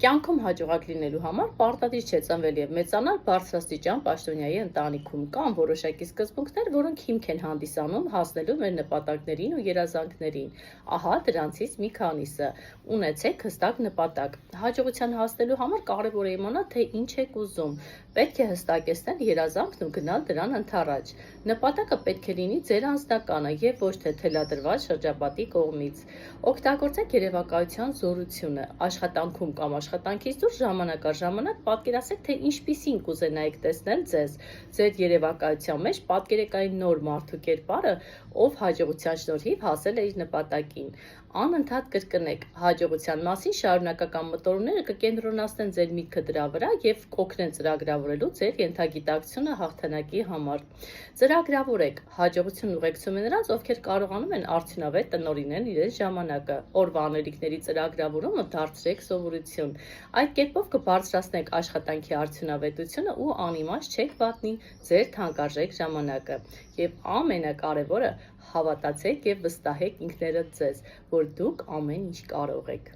Կյանքում հաջողակ լինելու համար պարտադիր չէ ծնվել եւ մեծանալ բարձրաստիճան պաշտոնյայի ընտանիքում։ Կան որոշակի սկզբունքներ, որոնք հիմք են հանդիսանում հասնելու մեր նպատակներին ու երազանքներին։ Ահա դրանցից մի քանիսը։ Ունեցեք հստակ նպատակ։ Հաջողության հասնելու համար կարևոր է իմանալ, թե ինչ եք ուզում։ Պետք է հստակեցնել երազանքն ու գնալ դրան ընդառաջ։ Նպատակը պետք է լինի ձեր անձնականը եւ ոչ թե թելադրված շրջապատի կողմից։ Օգտագործեք երևակայության զորությունը աշխատանքում կամ աշխատանքից դուրս ժամանակ առ ժամանակ պատկերացրեք, թե ինչպիսին կուզենայիք տեսնել ձեզ։ Ձեր երևակայության մեջ պատկերեք այն նոր մարդու կերպարը, ով հաջողության շնորհիվ հասել է իր նպատակին։ Անընդհատ կրկնեք հաջողության մասին շարունակական մտորումները կկենտրոնացնեն ձեր միտքը դրա վրա եւ կօգնեն ծրագրավորելու ձեր ենթագիտակցությունը հաղթանակի համար։ Ծրագրավորեք հաջողությունն ուղեկցում է նրանց, ովքեր կարողանում են արդյունավետ տնօրինել իրենց ժամանակը։ Օրվա անելիքների ծրագրավորումը դարձրեք սովորություն։ Այդ կերպով կբարձրացնեք աշխատանքի արդյունավետությունը ու անիմաստ չեք վատնի ձեր թանկարժեք ժամանակը։ Եվ ամենակարևորը, հավատացեք եւ վստահեք ինքներդ ձեզ, որ դուք ամեն ինչ կարող եք։